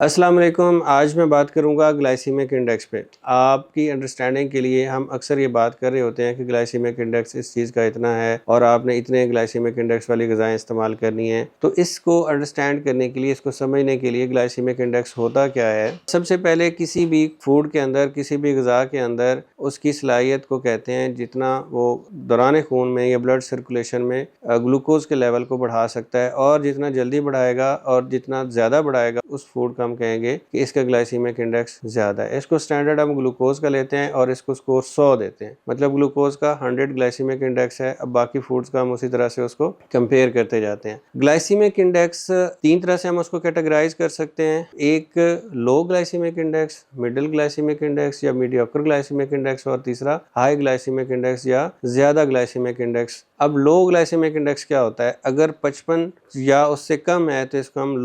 अस्सलाम वालेकुम। आज मैं बात करूंगा ग्लाइसीमिक इंडेक्स पे। आपकी अंडरस्टैंडिंग के लिए हम अक्सर ये बात कर रहे होते हैं कि ग्लाइसीमिक इंडेक्स इस चीज़ का इतना है और आपने इतने ग्लाइसीमिक इंडेक्स वाली ग़िज़ाएँ इस्तेमाल करनी है। तो इसको अंडरस्टैंड करने के लिए, इसको समझने के लिए ग्लाइसीमिक इंडेक्स होता क्या है। सबसे पहले किसी भी फूड के अंदर, किसी भी ग़िज़ा के अंदर उसकी सलाहियत को कहते हैं जितना वो दौरान खून में या ब्लड सर्कुलेशन में ग्लूकोज़ के लेवल को बढ़ा सकता है, और जितना जल्दी बढ़ाएगा और जितना ज़्यादा बढ़ाएगा उस फूड का हम कहेंगे कि इसका ग्लाइसीमिक इंडेक्स ज़्यादा है। इसको स्टैंडर्ड हम ग्लूकोज का लेते हैं और इसको स्कोर 100 देते हैं, मतलब ग्लूकोज का 100 ग्लाइसीमिक इंडेक्स है। अब बाकी फूड्स का हम उसी तरह से उसको कंपेयर करते जाते हैं। ग्लाइसीमिक इंडेक्स तीन तरह से हम उसको कैटेगराइज कर सकते हैं। एक low glycemic index, middle glycemic index या मीडियोकर ग्लाइसीमिक इंडेक्स, और तीसरा हाई ग्लाइसीमिक इंडेक्स या ज़्यादा ग्लाइसीमिक इंडेक्स। अब लो ग्लाइसीमिक इंडेक्स क्या होता है? अगर 55 या उससे कम है तो इसको हम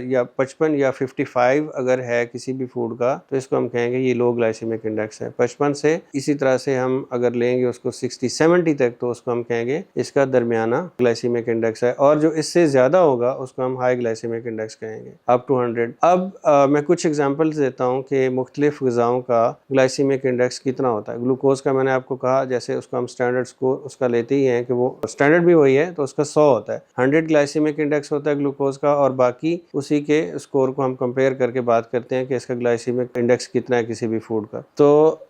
या 55 या 55 अगर है किसी भी फूड का तो इसको हम कहेंगे ये लो ग्लाइसीमिक इंडेक्स है। 55 से इसी तरह से हम अगर लेंगे उसको 60-70 तक तो उसको हम कहेंगे इसका दरमियाना ग्लाइसीमिक इंडेक्स है, और जो इससे ज़्यादा होगा उसको हम हाई ग्लाइसीमिक इंडेक्स कहेंगे, अप टू 100। अब मैं कुछ एग्जांपल्स देता हूँ कि मुख्तलिफ ग़िज़ाओं का ग्लाइसीमिक इंडेक्स कितना होता है। ग्लूकोज का मैंने आपको कहा, जैसे उसको हम स्टैंडर्ड स्कोर उसका लेते ही हैं कि वो स्टैंडर्ड भी वही है तो उसका 100 होता है। 100 ग्लाइसीमिक इंडेक्स होता है ग्लूकोज का, और बाकी उसी के स्कोर को हम कंपेयर करके बात करते हैं कि इसका ग्लाइसीमिक इंडेक्स कितना है किसी भी फूड का। तो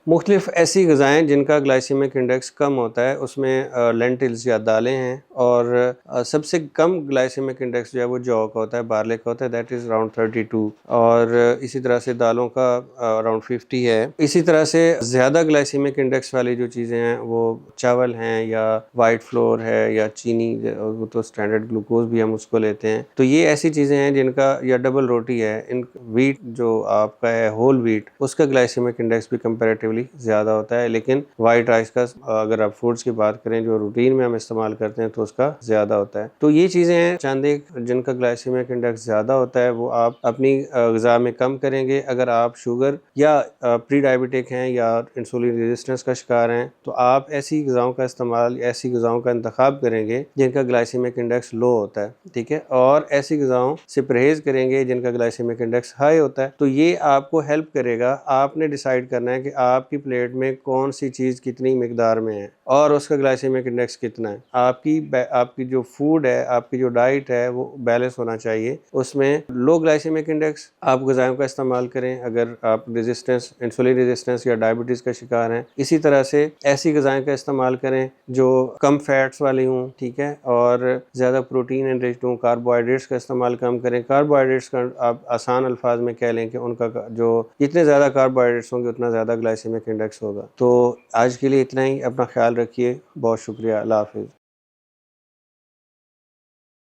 मुख्तलिफ ऐसी ग़िज़ाएँ जिनका ग्लाइसीमिक इंडेक्स कम होता है उसमें लेंटिल्स या दालें हैं, और सबसे कम ग्लाइसीमिक इंडेक्स जो है वो जौ का होता है, बार्ले का होता है, दैट इज़ अराउंड 32, और इसी तरह से दालों का अराउंड 50 है। इसी तरह से ज़्यादा ग्लाइसीमिक इंडेक्स वाली जो चीज़ें हैं वो चावल हैं या वाइट फ्लोर है या चीनी, वो तो स्टैंडर्ड ग्लूकोज भी हम उसको लेते हैं। तो ये ऐसी चीज़ें हैं जिनका, या डबल रोटी है, इन व्हीट जो आपका है होल व्हीट, उसका ग्लाइसीमिक इंडेक्स भी कंपैरेटिवली ज़्यादा होता है। लेकिन वाइट राइस का अगर आप फूड्स की बात करें जो रूटीन में हम इस्तेमाल करते हैं तो उसका ज़्यादा होता है। तो ये चीज़ें हैं चंद एक जिनका ग्लाइसीमिक इंडेक्स ज़्यादा होता है, वो आप अपनी ग़िज़ा में कम करेंगे। अगर आप शुगर या प्री डायबिटिक हैं या इंसुलिन रेजिस्टेंस का शिकार हैं तो आप ऐसी ग़िज़ाओं का इस्तेमाल, ऐसी ग़िज़ाओं का इंतखाब करेंगे जिनका ग्लाइसीमिक इंडेक्स लो होता है, ठीक है, और ऐसी ग़िज़ाओं से परहेज़ करेंगे जिनका ग्लाइसीमिक इंडेक्स हाई होता है। तो ये आपको हेल्प करेगा। आपने डिसाइड करना है कि आपकी प्लेट में कौन सी चीज़ कितनी मिकदार में है और उसका ग्लाइसीमिक इंडेक्स कितना है। आपकी जो फूड है, आपकी जो डाइट है वो बैलेंस होना चाहिए। उसमें लो ग्लाइसीमिक इंडेक्स आप ग़िज़ाओं का इस्तेमाल करें अगर आप इंसुलिन रेजिस्टेंस या डायबिटीज़ का शिकार हैं। इसी तरह से ऐसी ग़िज़ाएँ का इस्तेमाल करें जो कम फैट्स वाली हों, ठीक है, और ज़्यादा प्रोटीन एनरिच्ड हों। कार्बोहाइड्रेट्स का इस्तेमाल कम करें। कार्बोहाइड्रेट्स का आप आसान अल्फाज में कह लें कि उनका जो जितने ज़्यादा कार्बोहाइड्रेट्स होंगे उतना ज़्यादा ग्लाइसीमिक इंडेक्स होगा। तो आज के लिए इतना ही। अपना ख्याल रखिए। बहुत शुक्रिया। अल्लाह हाफ़िज़।